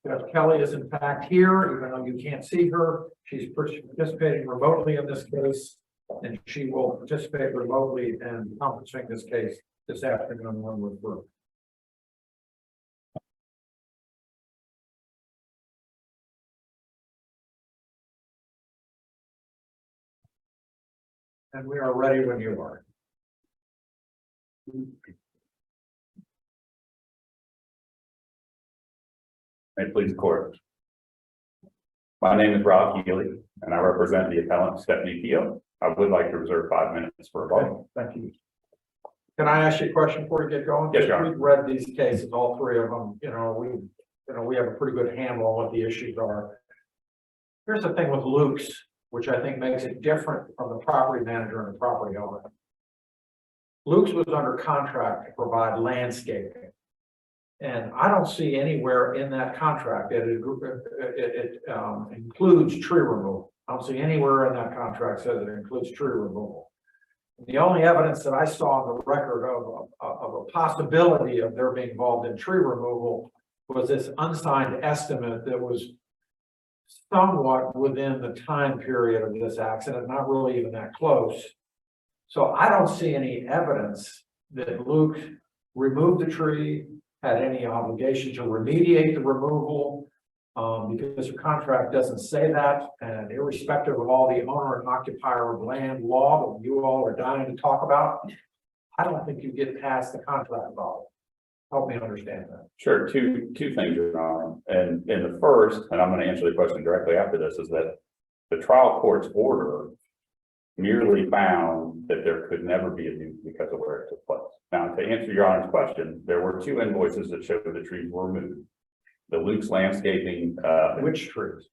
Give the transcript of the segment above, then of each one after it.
Judge Kelly is in fact here, even though you can't see her. She's participating remotely in this case, and she will participate remotely in conferencing this case this afternoon when we're through. And we are ready when you are. May it please the court. My name is Rob Healy, and I represent the appellant Stephanie Keogh. I would like to reserve 5 minutes for a vote. Thank you. Can I ask you a question before we get going? Yes, Your Honor. We've read these cases, all three of them. We have a pretty good handle on what the issues are. Here's the thing with Luke's, which I think makes it different from the property manager and the property owner. Luke's was under contract to provide landscaping. And I don't see anywhere in that contract that it includes tree removal. I don't see anywhere in that contract says it includes tree removal. The only evidence that I saw on the record of a possibility of their being involved in tree removal was this unsigned estimate that was somewhat within the time period of this accident, not really even that close. So I don't see any evidence that Luke removed the tree, had any obligation to remediate the removal, because the contract doesn't say that. And irrespective of all the owner and occupier of land law that you all are dying to talk about, I don't think you get past the contract law. Help me understand that. Sure, two things, Your Honor. And the first, and I'm going to answer the question directly after this, is that the trial court's order merely found that there could never be a duty because of where it took place. Now, to answer Your Honor's question, there were 2 invoices that showed the trees were removed. The Luke's landscaping, Which trees?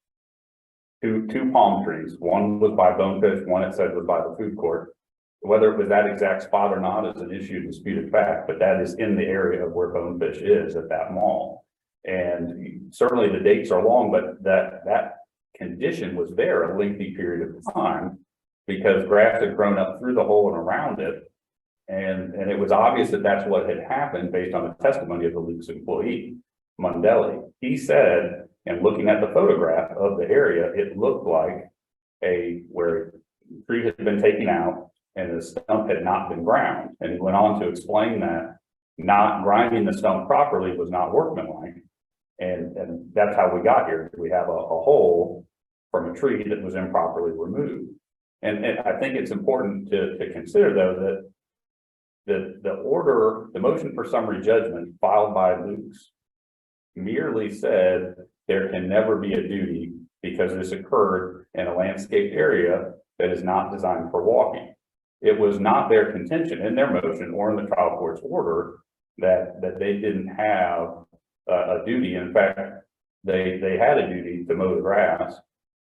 two palm trees. One was by Bonefish, one it said was by the food court. Whether it was that exact spot or not is an issue of disputed fact, but that is in the area of where Bonefish is at that mall. And certainly the dates are long, but that condition was there a lengthy period of time because grass had grown up through the hole and around it. And it was obvious that that's what had happened based on the testimony of the Luke's employee, Mondelli. He said, and looking at the photograph of the area, it looked like where the tree had been taken out and the stump had not been ground. And he went on to explain that not grinding the stump properly was not workmanlike. And that's how we got here. We have a hole from a tree that was improperly removed. And I think it's important to consider, though, that the motion for summary judgment filed by Luke's merely said there can never be a duty because this occurred in a landscaped area that is not designed for walking. It was not their contention in their motion or in the trial court's order that they didn't have a duty. In fact, they had a duty to mow the grass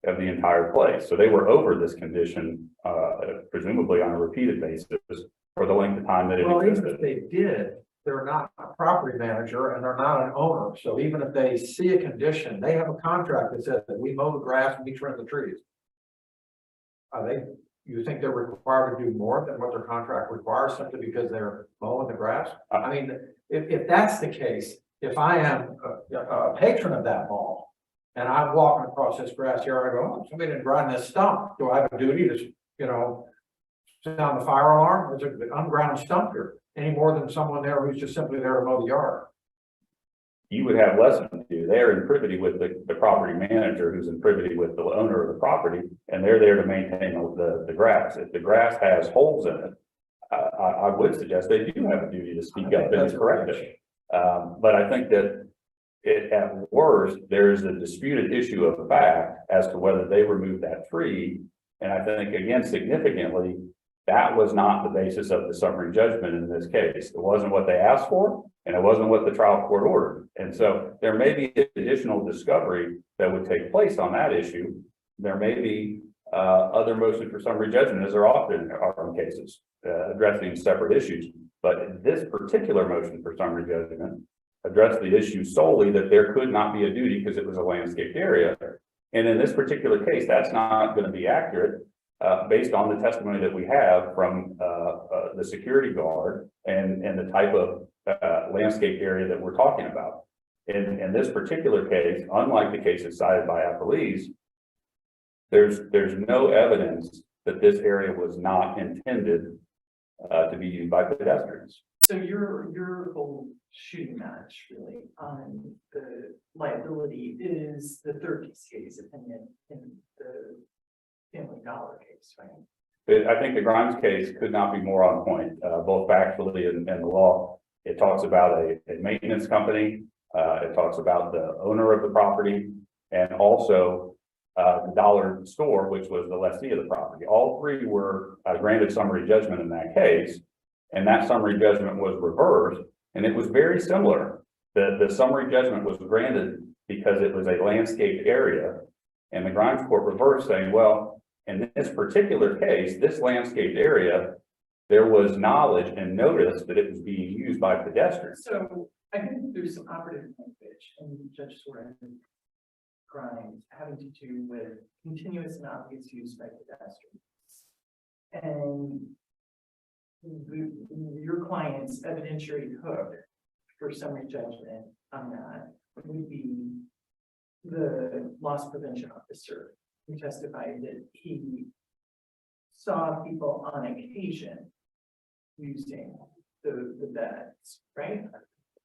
of the entire place. So they were over this condition, presumably on a repeated basis for the length of time that it existed. Even if they did, they're not a property manager and they're not an owner. So even if they see a condition, they have a contract that says that we mow the grass and we trim the trees. You think they're required to do more than what their contract requires simply because they're mowing the grass? I mean, if that's the case, if I am a patron of that mall and I'm walking across this grass here, I go, oh, somebody didn't grind this stump. Do I have a duty to, sound the fire alarm? There's an ungrounded stump here, any more than someone there who's just simply there to mow the yard. You would have less to do. They're in privity with the property manager who's in privity with the owner of the property, and they're there to maintain the grass. If the grass has holes in it, I would suggest they do have a duty to speak up and correct it. But I think that at worst, there's a disputed issue of fact as to whether they removed that tree. And I think, again, significantly, that was not the basis of the summary judgment in this case. It wasn't what they asked for, and it wasn't what the trial court ordered. And so there may be additional discovery that would take place on that issue. There may be other motions for summary judgment, as there often are in cases, addressing separate issues. But this particular motion for summary judgment addressed the issue solely that there could not be a duty because it was a landscaped area. And in this particular case, that's not going to be accurate based on the testimony that we have from the security guard and the type of landscaped area that we're talking about. In this particular case, unlike the cases cited by police, there's no evidence that this area was not intended to be used by pedestrians. So your whole shooting match really on the liability is the third case opinion in the Family Dollar case, right? But I think the Grimes case could not be more on point, both factually and the law. It talks about a maintenance company. It talks about the owner of the property and also the dollar store, which was the lessee of the property. All three were granted summary judgment in that case. And that summary judgment was reversed. And it was very similar. The summary judgment was granted because it was a landscaped area. And the Grimes court reversed, saying, well, in this particular case, this landscaped area, there was knowledge and notice that it was being used by pedestrians. So I think there's some operative language in Judge Soren Grimes having to do with continuous and obvious use by pedestrians. And your client's evidentiary hook for summary judgment on that would be the loss prevention officer who testified that he saw people on occasion using the beds, right?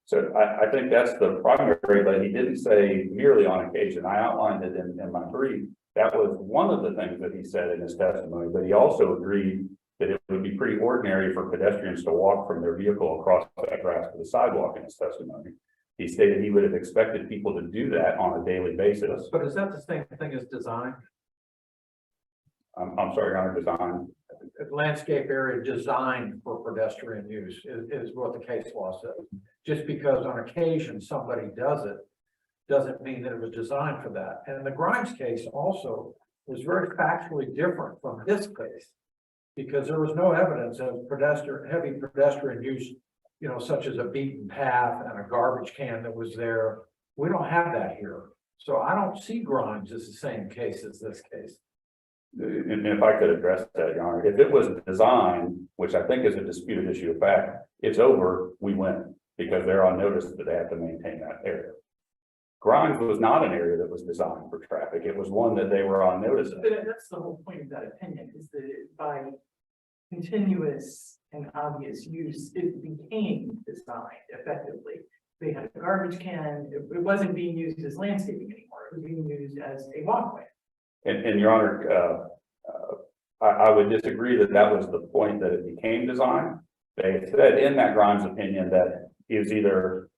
So I think that's the primary, but he didn't say merely on occasion. I outlined it in my brief. That was one of the things that he said in his testimony, but he also agreed that it would be pretty ordinary for pedestrians to walk from their vehicle across that grass to the sidewalk in his testimony. He stated he would have expected people to do that on a daily basis. But is that the same thing as design? I'm sorry, Your Honor, design. Landscape area designed for pedestrian use is what the case law says. Just because on occasion somebody does it, doesn't mean that it was designed for that. And the Grimes case also was very factually different from this case, because there was no evidence of heavy pedestrian use, you know, such as a beaten path and a garbage can that was there. We don't have that here. So I don't see Grimes as the same case as this case. And if I could address that, Your Honor, if it was designed, which I think is a disputed issue of fact, it's over, we win, because they're on notice that they have to maintain that area. Grimes was not an area that was designed for traffic. It was one that they were on notice of. But that's the whole point of that opinion, is that by continuous and obvious use, it became designed effectively. They had a garbage can, it wasn't being used as landscaping anymore, it was being used as a walkway. And Your Honor, I would disagree that that was the point that it became designed. They said in that Grimes opinion that it was either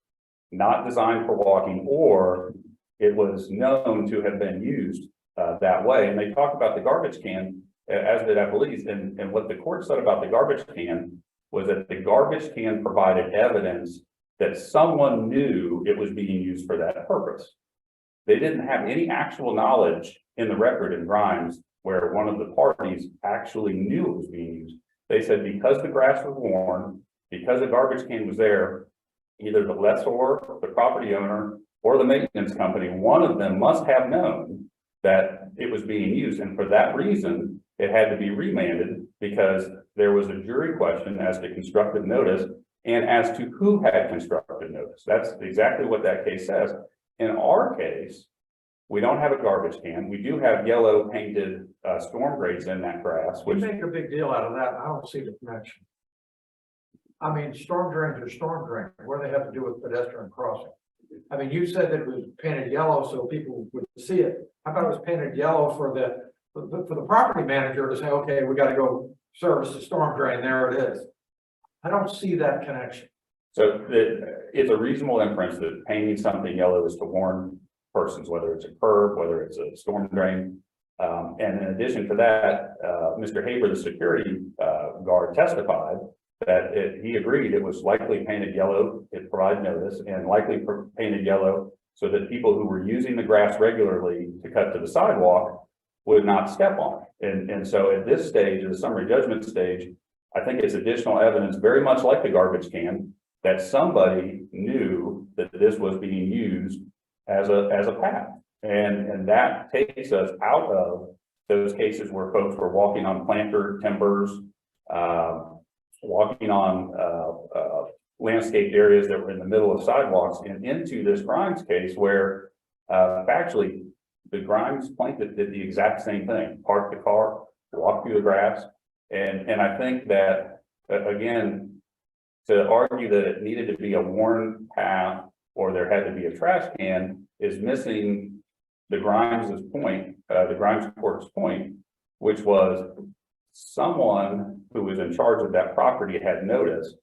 not designed for walking or it was known to have been used that way. And they talked about the garbage can, as did police. And what the court said about the garbage can was that the garbage can provided evidence that someone knew it was being used for that purpose. They didn't have any actual knowledge in the record in Grimes where one of the parties actually knew it was being used. They said because the grass was worn, because the garbage can was there, either the lessor, the property owner, or the maintenance company, one of them must have known that it was being used. And for that reason, it had to be remanded because there was a jury question as to constructive notice and as to who had constructive notice. That's exactly what that case says. In our case, we don't have a garbage can. We do have yellow painted storm grates in that grass, We which make a big deal out of that. I don't see the connection. I mean, storm drains are storm drains. What do they have to do with pedestrian crossing? I mean, you said that it was painted yellow so people would see it. I thought it was painted yellow for the property manager to say, okay, we got to go service the storm drain. There it is. I don't see that connection. so it's a reasonable inference that painting something yellow is to warn persons, whether it's a curb, whether it's a storm drain. And in addition to that, Mr. Haber, the security guard, testified that he agreed it was likely painted yellow. It provided notice, and likely painted yellow so that people who were using the grass regularly to cut to the sidewalk would not step on it. And so at this stage, the summary judgment stage, I think it's additional evidence, very much like the garbage can, that somebody knew that this was being used as a path. And that takes us out of those cases where folks were walking on planter timbers, walking on landscaped areas that were in the middle of sidewalks and into this Grimes case where, actually, the Grimes plaintiff did the exact same thing, parked the car, walked through the grass. And I think that, again, to argue that it needed to be a worn path or there had to be a trash can is missing the Grimes's point, the Grimes court's point, which was someone who was in charge of that property had noticed.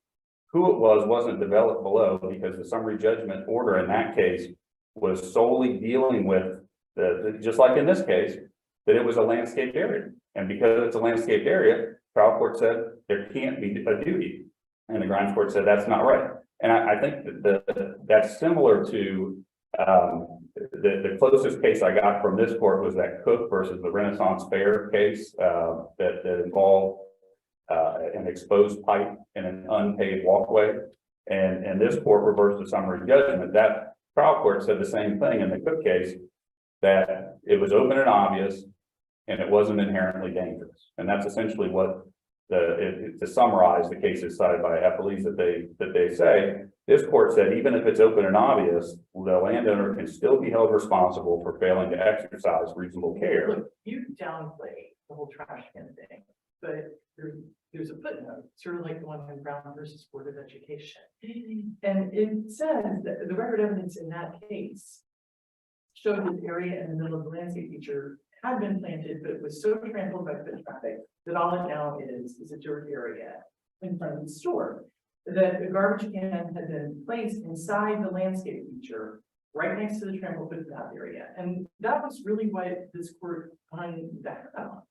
Who it was wasn't developed below because the summary judgment order in that case was solely dealing with just like in this case, that it was a landscaped area. And because it's a landscaped area, trial court said there can't be a duty. And the Grimes court said that's not right. And I think that that's similar to the closest case I got from this court was that Cook versus the Renaissance Fair case that involved an exposed pipe in an unpaved walkway. And this court reversed the summary judgment. That trial court said the same thing in the Cook case, that it was open and obvious and it wasn't inherently dangerous. And that's essentially what to summarize the cases cited by appellees that they say. This court said even if it's open and obvious, the landowner can still be held responsible for failing to exercise reasonable care. Look, you downplay the whole trash can thing, but there's a footnote, sort of like the one in Brown versus Board of Education. And it says that the record evidence in that case showed that the area in the middle of the landscape feature had been planted, but it was so trampled by foot traffic that all it now is a dirt area in front of the store. That the garbage can had been placed inside the landscape feature, right next to the trampled footpath area. And that was really what this court hung that on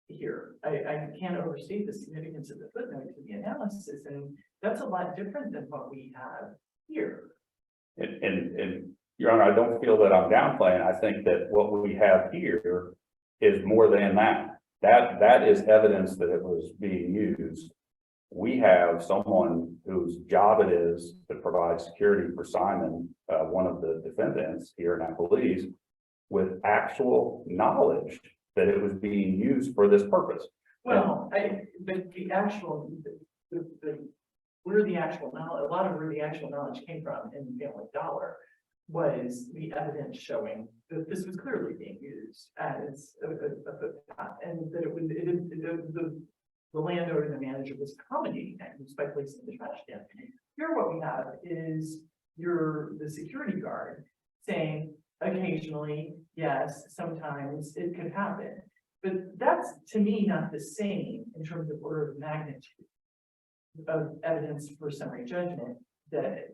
here. I can't overstate the significance of the footnote to the analysis, and that's a lot different than what we have here. And Your Honor, I don't feel that I'm downplaying. I think that what we have here is more than that. That is evidence that it was being used. We have someone whose job it is to provide security for Simon, one of the defendants here in Appalachia, with actual knowledge that it was being used for this purpose. Well, but the actual, where the actual knowledge, a lot of where the actual knowledge came from in Family Dollar was the evidence showing that this was clearly being used as a footpath, and that it was the landowner and the manager was accommodating that by placing the trash can. Here, what we have is the security guard saying occasionally, yes, sometimes it could happen, but that's to me not the same in terms of order of magnitude of evidence for summary judgment that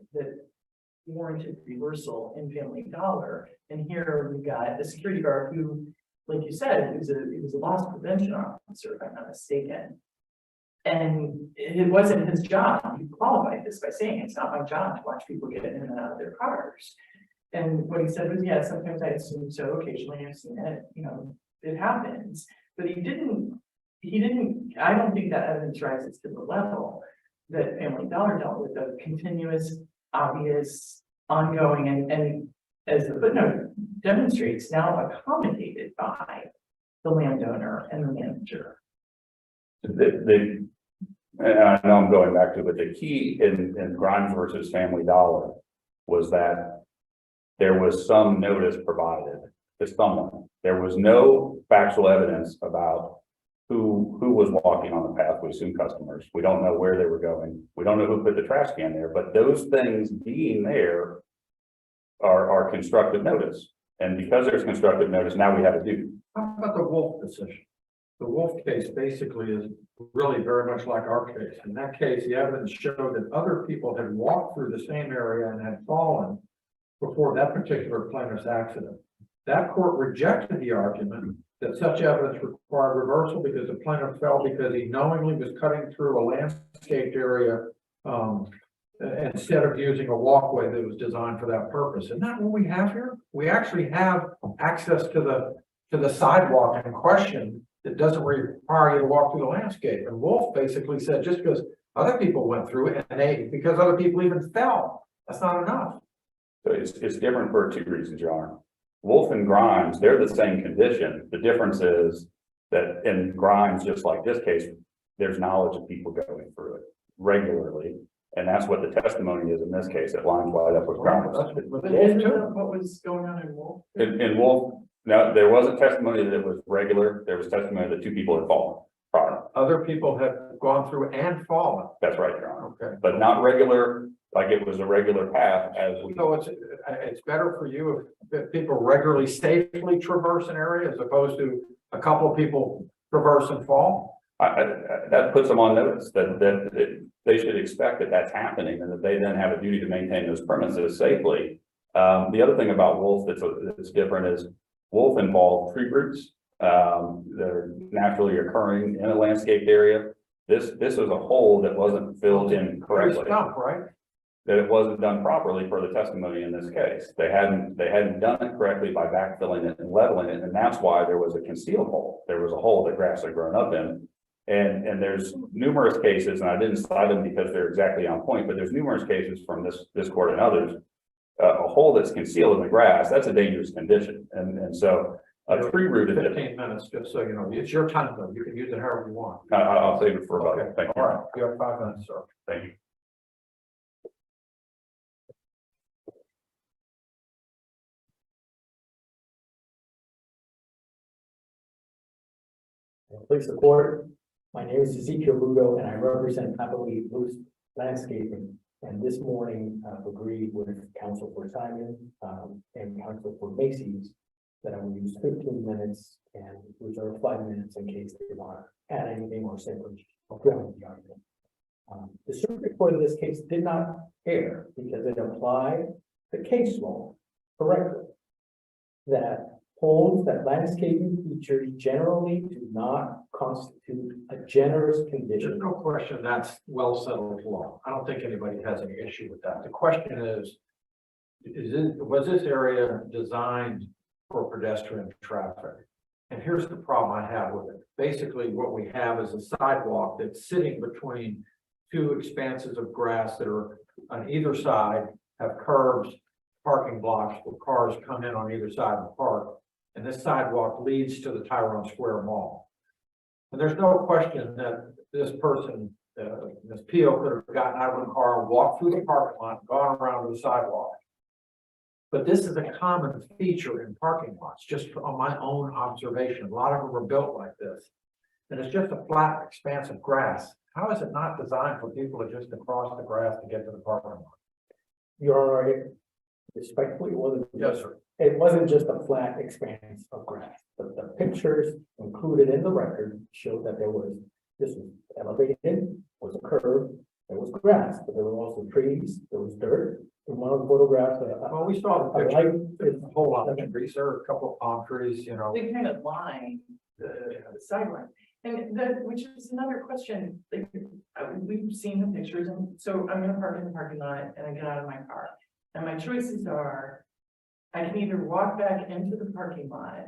warranted reversal in Family Dollar. And here we've got a security guard who, like you said, he was a loss prevention officer, if I'm not mistaken. And it wasn't his job. He qualified this by saying it's not my job to watch people get in and out of their cars. And what he said was, yeah, sometimes I assume so, occasionally I've seen it, it happens. But he didn't, I don't think that evidence rises to the level that Family Dollar dealt with, a continuous, obvious, ongoing, and as the footnote demonstrates, now accommodated by the landowner and the manager. And I know I'm going back to it, but the key in Grimes versus Family Dollar was that there was some notice provided to someone. There was no factual evidence about who was walking on the path. We assume customers. We don't know where they were going. We don't know who put the trash can there, but those things being there are constructive notice. And because there's constructive notice, now we have a duty. How about the Wolf decision? The Wolf case basically is really very much like our case. In that case, the evidence showed that other people had walked through the same area and had fallen before that particular plaintiff's accident. That court rejected the argument that such evidence required reversal because the plaintiff fell because he knowingly was cutting through a landscaped area instead of using a walkway that was designed for that purpose. Isn't that what we have here? We actually have access to the sidewalk in question that doesn't require you to walk through the landscape. And Wolf basically said just because other people went through it and because other people even fell, that's not enough. So it's different for two reasons, Your Honor. Wolf and Grimes, they're the same condition. The difference is that in Grimes, just like this case, there's knowledge of people going through it regularly. And that's what the testimony is in this case. It lines right up with That's ground. what But it is isn't too. that what was going on in Wolf? In Wolf, no, there wasn't testimony that it was regular. There was testimony that two people had fallen prior. Other people have gone through and fallen. That's right, Your Honor. Okay. But not regular, like it was a regular path as we. So it's better for you if people regularly safely traverse an area as opposed to a couple of people traverse and fall? That puts them on notice that they should expect that that's happening and that they then have a duty to maintain those premises safely. The other thing about Wolf that's different is Wolf involved tree roots. They're naturally occurring in a landscaped area. This was a hole that wasn't filled in correctly. Stump, right? That it wasn't done properly for the testimony in this case. They hadn't done it correctly by backfilling it and leveling it, and that's why there was a concealed hole. There was a hole that grass had grown up in. And there's numerous cases, and I didn't cite them because they're exactly on point, but there's numerous cases from this court and others. A hole that's concealed in the grass, that's a dangerous condition. And so a tree root is 15 minutes, just so you know, it's your time though. You can use it however you want. I'll save it for about, Okay, thank all you. right, you have 5 minutes, sir. Thank you. Please support. My name is Ezekiel Lugo and I represent Happily Loose Landscaping. And this morning I've agreed with Council for Simon and Council for Macy's that I will use 15 minutes and reserve 5 minutes in case they want to add anything or simply fulfill the argument. The circuit court of this case did not err because it applied the case law correctly. That holds that landscaping features generally do not constitute a generous There's condition. no question that's well settled law. I don't think anybody has any issue with that. The question was this area designed for pedestrian traffic? And here's the problem I have with it. Basically, what we have is a sidewalk that's sitting between two expanses of grass that are on either side, have curbs, parking blocks where cars come in on either side of the park. And this sidewalk leads to the Tyrone Square Mall. And there's no question that this person, Ms. Peel, could have gotten out of the car, walked through the parking lot, gone around to the sidewalk. But this is a common feature in parking lots, just on my own observation. A lot of them are built like this. And it's just a flat expanse of grass. How is it not designed for people to just cross the grass to get to the parking lot? Your Honor, respectfully, it wasn't. Yes, sir. It wasn't just a flat expanse of grass, but the pictures included in the record show that this was elevated, was a curve, there was grass, but there were also trees, there was dirt. In one of the photographs, Well, we saw the I picture. like It's a whole lot of trees. There are a couple of palm trees, you know. They kind of line the sideline. And that, which is another question, like, we've seen the pictures, and so I'm gonna park in the parking lot and I get out of my car. And my choices are, I can either walk back into the parking lot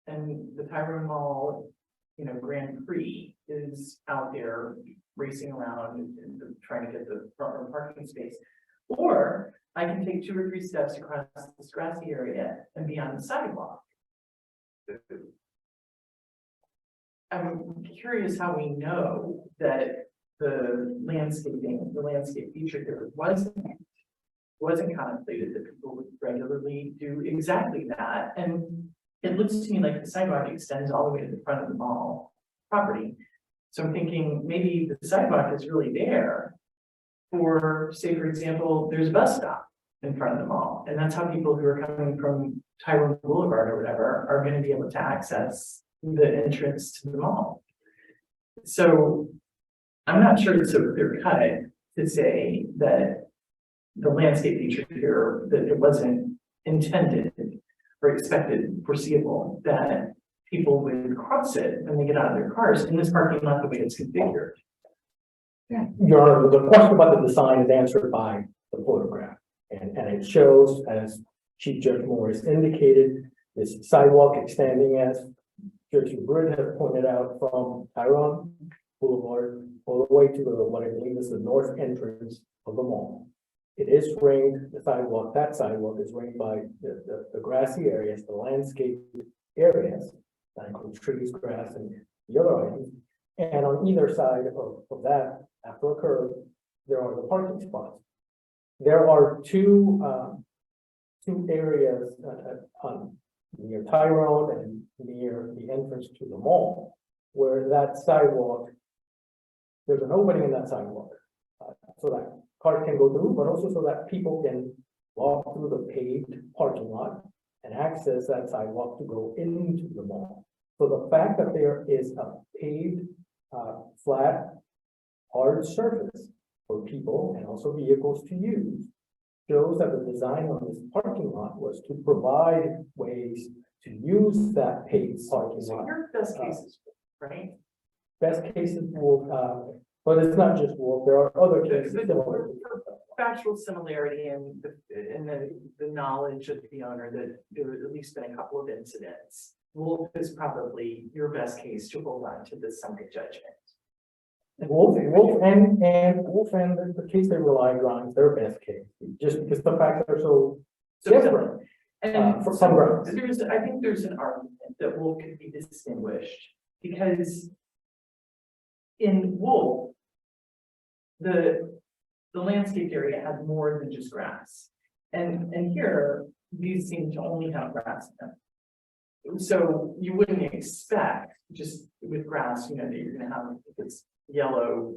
and the Tyrone Mall, Grand Prix is out there racing around and trying to get the front row parking space. Or I can take 2 or 3 steps across this grassy area and be on the sidewalk. I'm curious how we know that the landscape feature here wasn't contemplated, that people would regularly do exactly that. And it looks to me like the sidewalk extends all the way to the front of the mall property. So I'm thinking maybe the sidewalk is really there for, say, for example, there's a bus stop in front of the mall. And that's how people who are coming from Tyrone Boulevard or whatever are going to be able to access the entrance to the mall. So I'm not sure it's a clear cut to say that the landscape feature here, that it wasn't intended or expected, foreseeable, that people would cross it when they get out of their cars in this parking lot the way it's configured. Your Honor, the question about the design is answered by the photograph. And it shows, as Chief Judge Morris indicated, this sidewalk extending, as Judge Britt has pointed out, from Tyrone Boulevard all the way to what I believe is the north entrance of the mall. It is ringed, that sidewalk is ringed by the grassy areas, the landscape areas, that includes trees, grass, and the other items. And on either side of that, after a curve, there are the parking spots. There are two areas on near Tyrone and near the entrance to the mall, where that sidewalk, there's an opening in that sidewalk, so that cars can go through, but also so that people can walk through the paved parking lot and access that sidewalk to go into the mall. So the fact that there is a paved, flat, hard surface for people and also vehicles to use shows that the design of this parking lot was to provide ways to use that paved parking So lot. your best cases, right? Best cases will, but it's not just Wolf, there are other cases similar. Factual similarity and the knowledge of the owner that there have at least been a couple of incidents. Wolf is probably your best case to hold on to the summary judgment. Wolf and the case they relied on is their best case, just because the facts are so different. And For some grounds. I think there's an argument that Wolf could be distinguished because in Wolf, the landscape area had more than just grass. And here, these seem to only have grass in them. So you wouldn't expect just with grass, that you're gonna have this yellow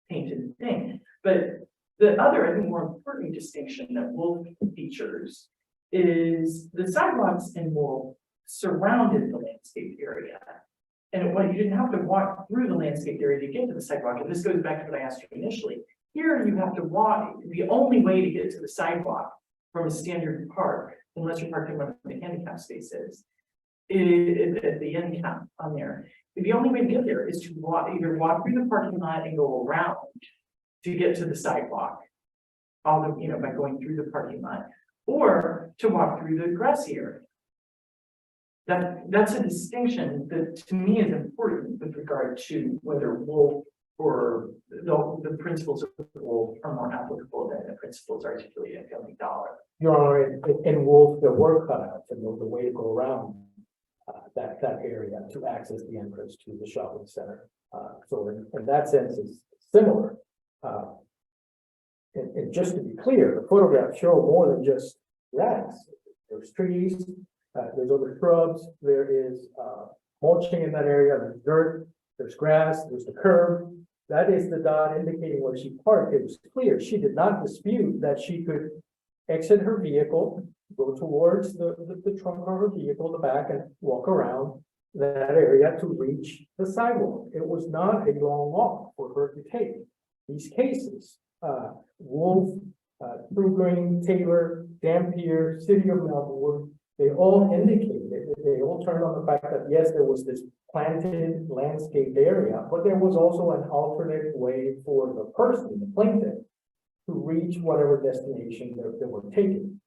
painted thing. But the other, I think, more important distinction that Wolf features is the sidewalks in Wolf surrounded the landscape area. And you didn't have to walk through the landscape area to get to the sidewalk. And this goes back to what I asked you initially. Here you have to walk, the only way to get to the sidewalk from a standard park, unless you're parking where the handicap space is at the end cap on there. The only way to get there is to either walk through the parking lot and go around to get to the sidewalk. By going through the parking lot, or to walk through the grassy area. That's a distinction that to me is important with regard to whether Wolf or the principles of Wolf are more applicable than the principles articulated in Family Dollar. Your Honor, in Wolf, there were cutouts and there was a way to go around that area to access the entrance to the shopping center. So in that sense, it's similar. And just to be clear, the photographs show more than just grass. There's trees, there's other shrubs, there is mulching in that area, there's dirt, there's grass, there's the curb. That is the dot indicating where she parked. It was clear. She did not dispute that she could exit her vehicle, go towards the trunk of her vehicle, the back, and walk around that area to reach the sidewalk. It was not a long walk for her to take. These cases, Wolf, True Green, Taylor, Dampier, City of Melbourne, they all indicated, they all turned on the fact that yes, there was this planted landscaped area, but there was also an alternate way for the person, the plaintiff, to reach whatever destination they were taking.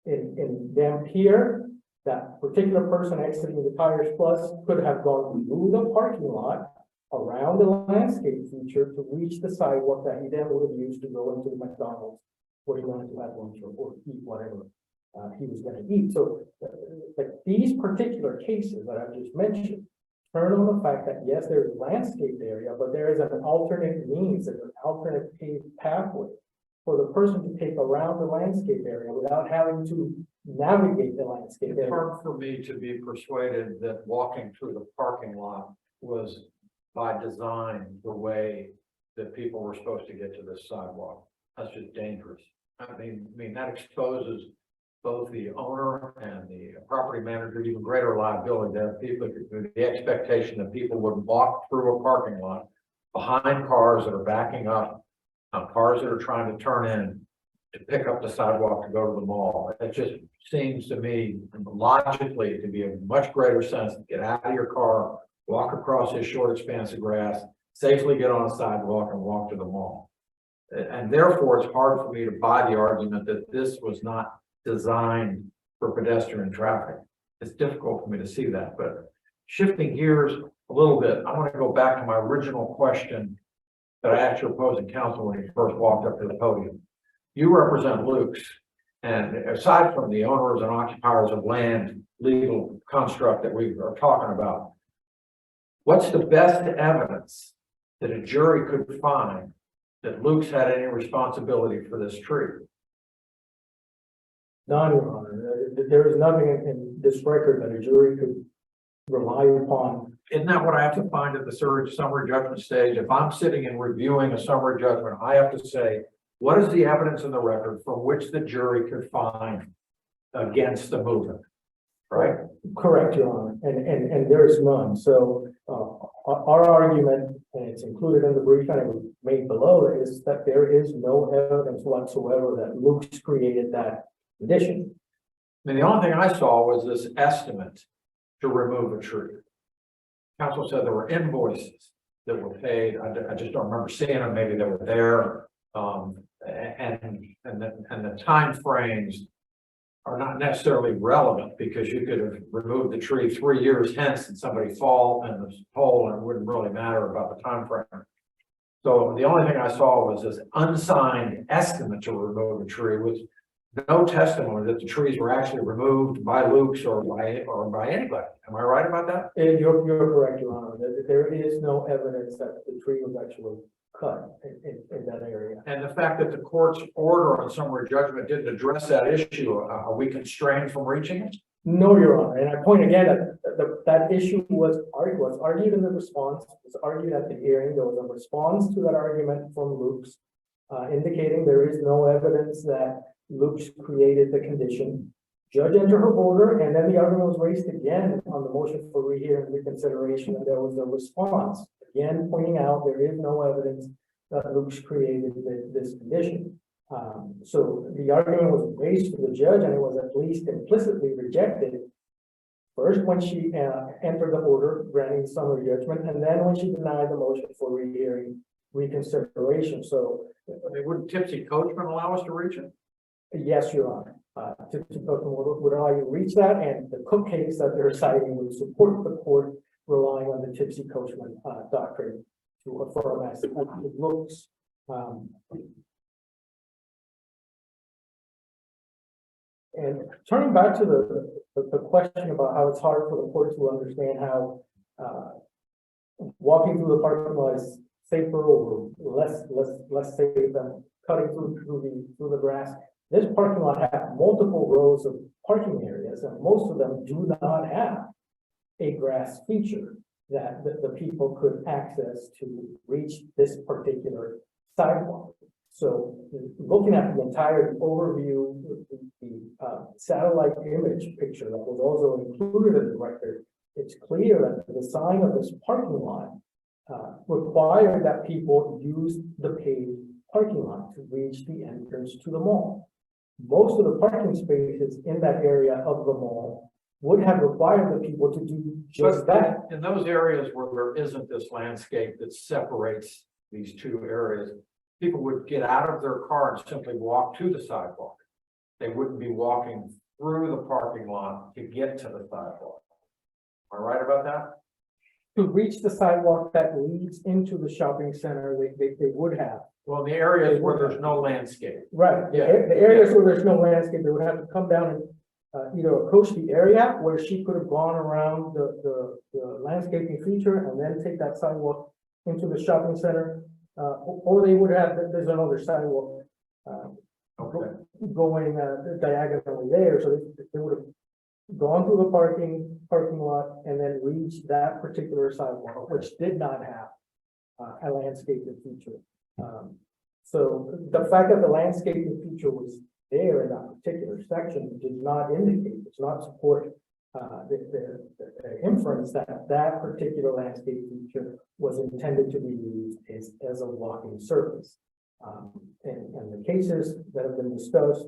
In Dampier, that particular person exiting the Tires Plus could have gone through the parking lot around the landscape feature to reach the sidewalk that he then would have used to go into the McDonald's where he wanted to have lunch or eat whatever he was going to eat. So these particular cases that I've just mentioned turn on the fact that yes, there's a landscape area, but there is an alternate means, an alternate paved pathway for the person to take around the landscape area without having to navigate the landscape It's area. hard for me to be persuaded that walking through the parking lot was by design the way that people were supposed to get to the sidewalk. That's just dangerous. I mean, that exposes both the owner and the property manager to even greater liability. That people, the expectation that people would walk through a parking lot behind cars that are backing up, cars that are trying to turn in to pick up the sidewalk to go to the mall. It just seems to me logically to be a much greater sense to get out of your car, walk across this short expanse of grass, safely get on a sidewalk and walk to the mall. And therefore, it's hard for me to buy the argument that this was not designed for pedestrian traffic. It's difficult for me to see that, but shifting gears a little bit, I want to go back to my original question that I asked your opposing counsel when he first walked up to the podium. You represent Luke's, and aside from the owners and occupiers of land legal construct that we are talking about, what's the best evidence that a jury could find that Luke's had any responsibility for this tree? None, Your Honor. There is nothing in this record that a jury could rely upon. Isn't that what I have to find at the summary judgment stage? If I'm sitting and reviewing a summary judgment, I have to say, what is the evidence in the record from which the jury could find against the movement? Right? Correct, Your Honor, and there is none. So our argument, and it's included in the brief and it was made below, is that there is no evidence whatsoever that Luke's created that condition. I mean, the only thing I saw was this estimate to remove a tree. Council said there were invoices that were paid. I just don't remember seeing them. Maybe they were there. And the timeframes are not necessarily relevant because you could have removed the tree 3 years hence and somebody fall in the hole and it wouldn't really matter about the time frame. So the only thing I saw was this unsigned estimate to remove the tree with no testimony that the trees were actually removed by Luke's or by anybody. Am I right about that? And you're correct, Your Honor. There is no evidence that the tree was actually cut in that area. And the fact that the court's order on summary judgment didn't address that issue, are we constrained from reaching it? No, Your Honor. And I point again that that issue was argued in the response, was argued at the hearing. There was a response to that argument from Luke's, indicating there is no evidence that Luke's created the condition. Judge entered her order, and then the argument was raised again on the motion for rehearing and reconsideration, and there was a response, again pointing out there is no evidence that Luke's created this condition. So the argument was raised to the judge, and it was at least implicitly rejected. First, when she entered the order granting summary judgment, and then when she denied the motion for rehearing reconsideration. So, Wouldn't Tipsy Coachman allow us to reach it? yes, Your Honor. Would allow you to reach that, and the Cook case that they're citing would support the court relying on the Tipsy Coachman doctrine to affirm as it looks. And turning back to the question about how it's hard for the court to understand how walking through the parking lot is safer or less safe than cutting through the grass. This parking lot has multiple rows of parking areas, and most of them do not have a grass feature that the people could access to reach this particular sidewalk. So looking at the entire overview, the satellite image picture that was also included in the record, it's clear that the design of this parking lot required that people use the paved parking lot to reach the entrance to the mall. Most of the parking spaces in that area of the mall would have required the people to do just that. In those areas where there isn't this landscape that separates these two areas, people would get out of their car and simply walk to the sidewalk. They wouldn't be walking through the parking lot to get to the sidewalk. Am I right about that? To reach the sidewalk that leads into the shopping center, they would have. Well, the areas where there's no landscape. Right, Yeah. the areas where there's no landscape, they would have to come down and either approach the area where she could have gone around the landscaping feature and then take that sidewalk into the shopping center. Or they would have, there's another sidewalk Okay. going diagonally there, so they would have gone through the parking lot and then reached that particular sidewalk, which did not have a landscaping feature. So the fact that the landscaping feature was there in that particular section did not indicate, does not support the inference that that particular landscape feature was intended to be used as a walking surface. And the cases that have been discussed,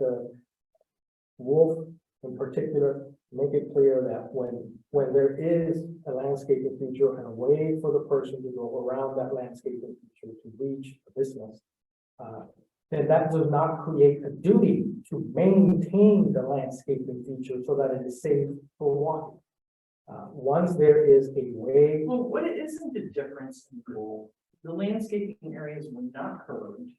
Wolf in particular, make it clear that when there is a landscaping feature and a way for the person to go around that landscaping feature to reach the business, then that does not create a duty to maintain the landscaping feature so that it is safe for walking. Once there is a way. Well, what isn't the difference in rule? The landscaping areas were not curved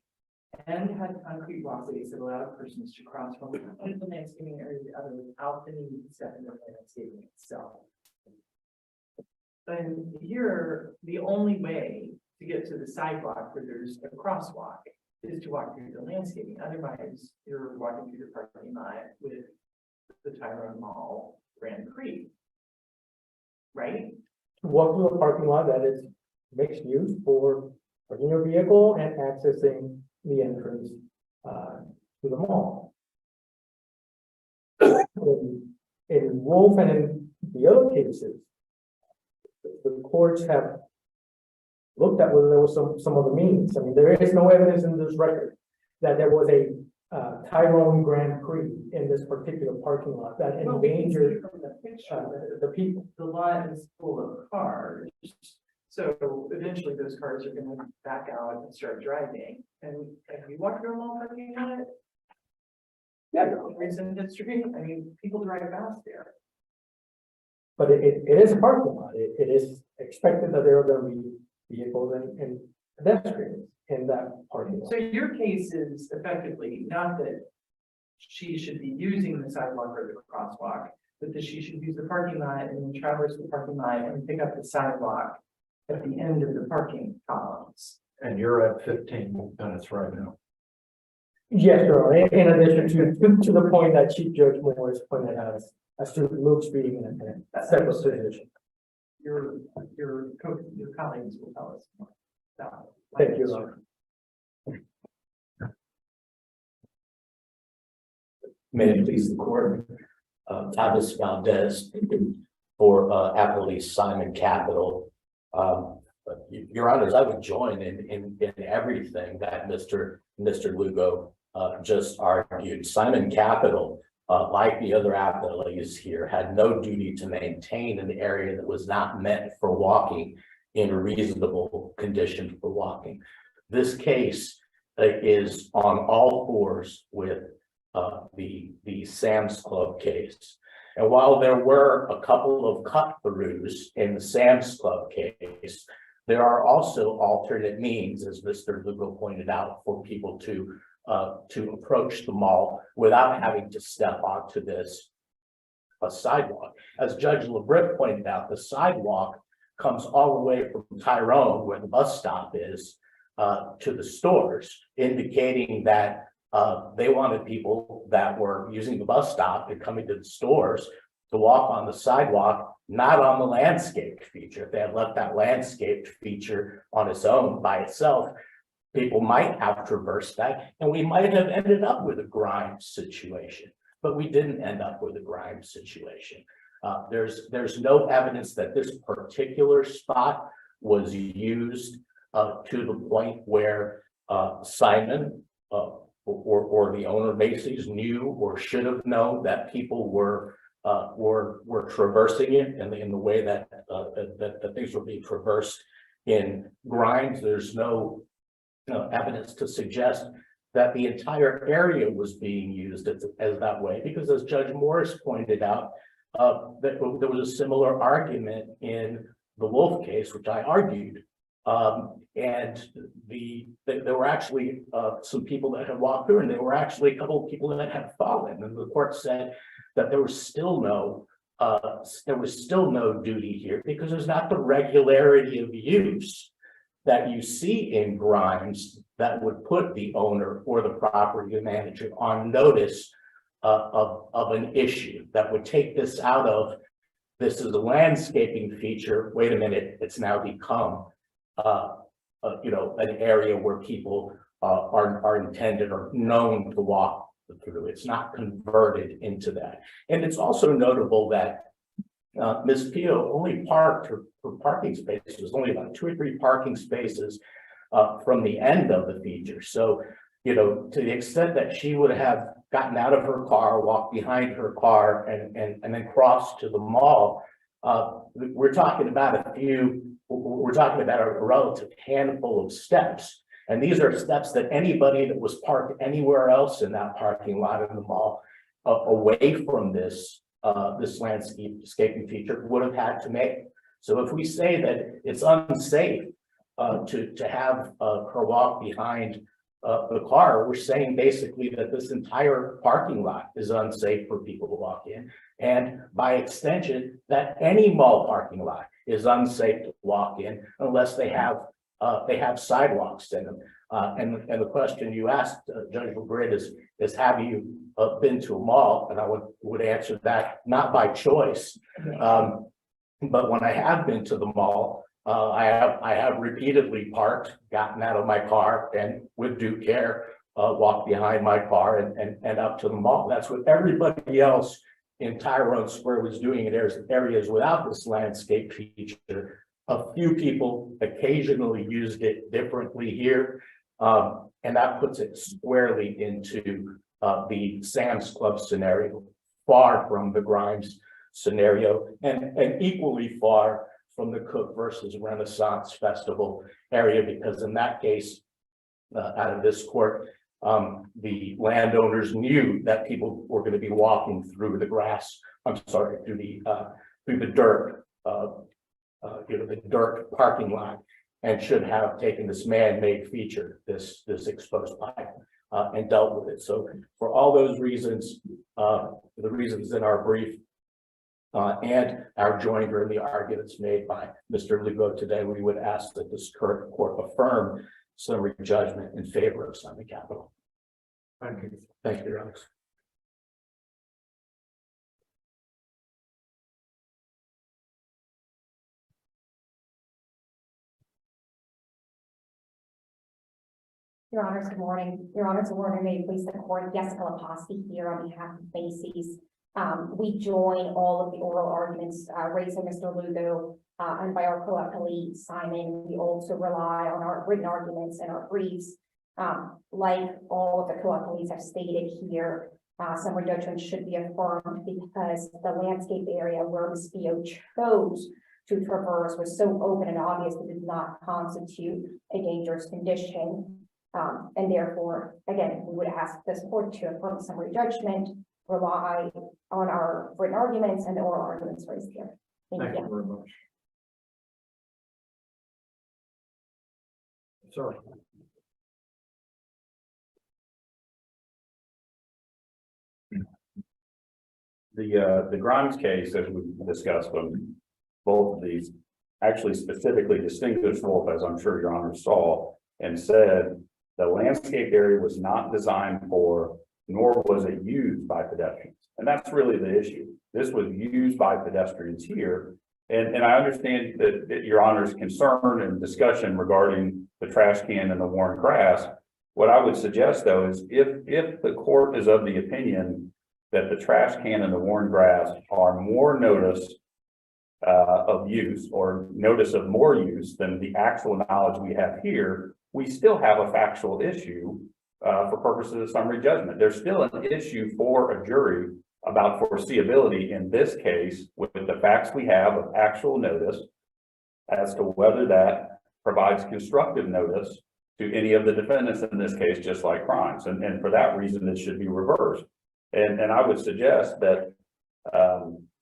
and had concrete walkways that allowed persons to cross from one of the landscaping area to the other without the need to step into the landscaping itself. And here, the only way to get to the sidewalk where there's a crosswalk is to walk through the landscaping. Otherwise, you're walking through the parking lot with the Tyrone Mall Grand Prix. Right? Walk through a parking lot that is mixed use for parking your vehicle and accessing the entrance to the mall. In Wolf and in the other cases, the courts have looked at whether there was some other means. I mean, there is no evidence in this record that there was a Tyrone Grand Prix in this particular parking lot that Well, we can see endangered from the picture, the people. the lot is full of cars. So eventually those cars are gonna back out and start driving. And have you walked around mall parking lot? Yeah, Recent history, I mean, people drive fast there. but it is a parking lot. It is expected that there are going to be vehicles and pedestrians in that parking lot. So your case is effectively not that she should be using the sidewalk or the crosswalk, but that she should use the parking lot and then traverse the parking lot and pick up the sidewalk at the end of the parking columns. And you're at 15 minutes right now. Yes, Your Honor. In addition to the point that Chief Judge Morris pointed out as to Luke's being in a separate position. Your colleagues will tell us more about. Thank you, Your Honor. May it please the court, Tavis Valdez for appellee Simon Capital. Your honors, I would join in everything that Mr. Lugo just argued. Simon Capital, like the other appellees here, had no duty to maintain an area that was not meant for walking in a reasonable condition for walking. This case is on all fours with the Sam's Club case. And while there were a couple of cut-throughs in the Sam's Club case, there are also alternate means, as Mr. Lugo pointed out, for people to approach the mall without having to step onto this sidewalk. As Judge LaBrick pointed out, the sidewalk comes all the way from Tyrone, where the bus stop is, to the stores, indicating that they wanted people that were using the bus stop and coming to the stores to walk on the sidewalk, not on the landscape feature. If they had left that landscape feature on its own by itself, people might have traversed that, and we might have ended up with a Grimes situation, but we didn't end up with a Grimes situation. There's no evidence that this particular spot was used to the point where Simon or the owner Macy's knew or should have known that people were traversing it in the way that things were being traversed in Grimes. There's no evidence to suggest that the entire area was being used as that way, because as Judge Morris pointed out, that there was a similar argument in the Wolf case, which I argued. And there were actually some people that had walked through, and there were actually a couple of people that had fallen, and the court said that there was still no duty here, because there's not the regularity of use that you see in Grimes that would put the owner or the property manager on notice of an issue that would take this out of, this is a landscaping feature, wait a minute, it's now become an area where people are intended or known to walk through. It's not converted into that. And it's also notable that Ms. Pio only parked her parking spaces, only about 2 or 3 parking spaces from the end of the feature. So, to the extent that she would have gotten out of her car, walked behind her car, and then crossed to the mall, we're talking about a relative handful of steps. And these are steps that anybody that was parked anywhere else in that parking lot in the mall, away from this landscaping feature, would have had to make. So if we say that it's unsafe to have her walk behind the car, we're saying basically that this entire parking lot is unsafe for people to walk in. And by extension, that any mall parking lot is unsafe to walk in unless they have they have sidewalks in them. And the question you asked, Judge LaGrid, is have you been to a mall? And I would answer that not by choice. But when I have been to the mall, I have repeatedly parked, gotten out of my car, and with due care, walked behind my car and up to the mall. That's what everybody else in Tyrone Square was doing in areas without this landscape feature. A few people occasionally used it differently here, and that puts it squarely into the Sam's Club scenario, far from the Grimes scenario, and equally far from the Cook versus Renaissance Festival area, because in that case, out of this court, the landowners knew that people were going to be walking through the grass. I'm sorry, through the dirt, the dirt parking lot, and should have taken this man-made feature, this exposed pipe, and dealt with it. So for all those reasons, the reasons in our brief, and our joinder in the arguments made by Mr. Lugo today, we would ask that this current court affirm summary judgment in favor of Simon Capital. Thank you. Thank you, Your Honor. Your Honors, good morning. Your Honors, good morning. May it please the court, Jessica Leposki here on behalf of Macy's. We join all of the oral arguments raised by Mr. Lugo and by our co-appellee Simon. We also rely on our written arguments and our briefs. Like all of the co-appellees have stated here, summary judgment should be affirmed because the landscape area where Ms. Fio chose to traverse was so open and obvious that it did not constitute a dangerous condition. And therefore, again, we would ask this court to affirm summary judgment, rely on our written arguments and the oral arguments raised here. Thank you. Very much. Sorry. The Grimes case, as we discussed them, both of these actually specifically distinguished Wolf, as I'm sure Your Honor saw, and said the landscape area was not designed for, nor was it used by pedestrians. And that's really the issue. This was used by pedestrians here. And I understand that Your Honor's concern and discussion regarding the trash can and the worn grass. What I would suggest, though, is if the court is of the opinion that the trash can and the worn grass are more notice of use or notice of more use than the actual knowledge we have here, we still have a factual issue for purposes of summary judgment. There's still an issue for a jury about foreseeability in this case with the facts we have of actual notice as to whether that provides constructive notice to any of the defendants in this case, just like Grimes. And for that reason, it should be reversed. And I would suggest that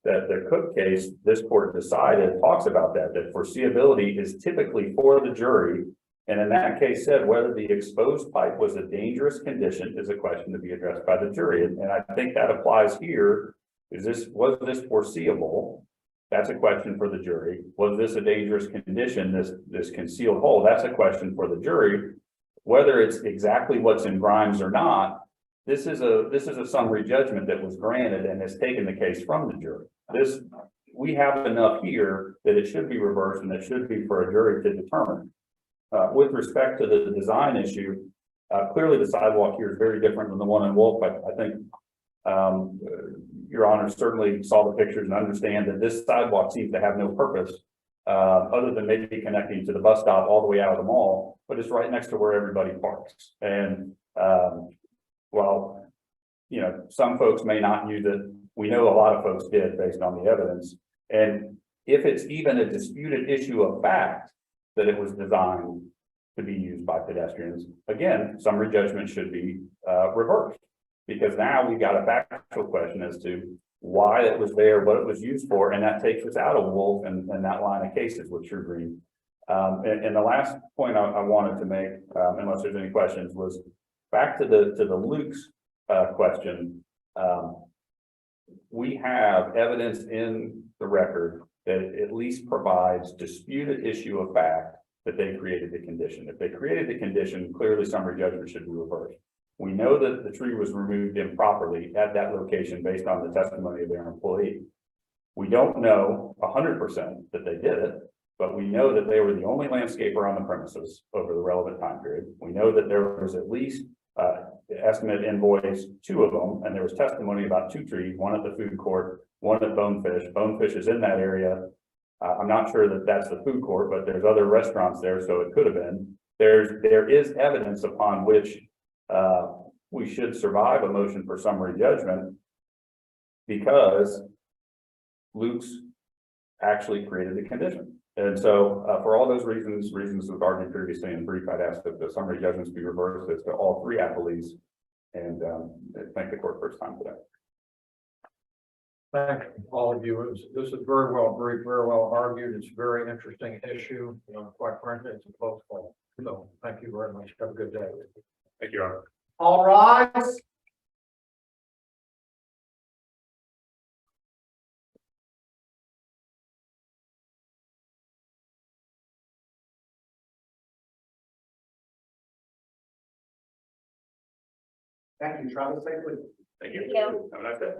that the Cook case, this court decided, talks about that foreseeability is typically for the jury. And in that case said whether the exposed pipe was a dangerous condition is a question to be addressed by the jury. And I think that applies here. Was this foreseeable? That's a question for the jury. Was this a dangerous condition, this concealed hole? That's a question for the jury. Whether it's exactly what's in Grimes or not, this is a summary judgment that was granted and has taken the case from the jury. We have enough here that it should be reversed and it should be for a jury to determine. With respect to the design issue, clearly the sidewalk here is very different than the one in Wolf. I think Your Honor certainly saw the pictures and understand that this sidewalk seems to have no purpose other than maybe connecting to the bus stop all the way out of the mall, but it's right next to where everybody parks. And while, you know, some folks may not use it, we know a lot of folks did based on the evidence. And if it's even a disputed issue of fact that it was designed to be used by pedestrians, again, summary judgment should be reversed, because now we got a factual question as to why it was there, what it was used for, and that takes us out of Wolf and that line of cases with True Green. And the last point I wanted to make, unless there's any questions, was back to the Luke's question. We have evidence in the record that at least provides disputed issue of fact that they created the condition. If they created the condition, clearly summary judgment should be reversed. We know that the tree was removed improperly at that location based on the testimony of their employee. We don't know 100% that they did it, but we know that they were the only landscaper on the premises over the relevant time period. We know that there was at least estimate invoice, 2 of them, and there was testimony about 2 trees, one at the food court, one at Bonefish. Bonefish is in that area. I'm not sure that that's the food court, but there's other restaurants there, so it could have been. There is evidence upon which we should survive a motion for summary judgment because Luke's actually created the condition. And so for all those reasons we've argued previously in brief, I'd ask that the summary judgments be reversed as to all 3 appellees. And thank the court for its time today. Thank all of you. This is very well briefed, very well argued. It's a very interesting issue. Quite frankly, it's a close call. So thank you very much. Have a good day. Thank you, Your Honor. All rise. Thank you, Travis. Thank you. Thank you. Have a nice day.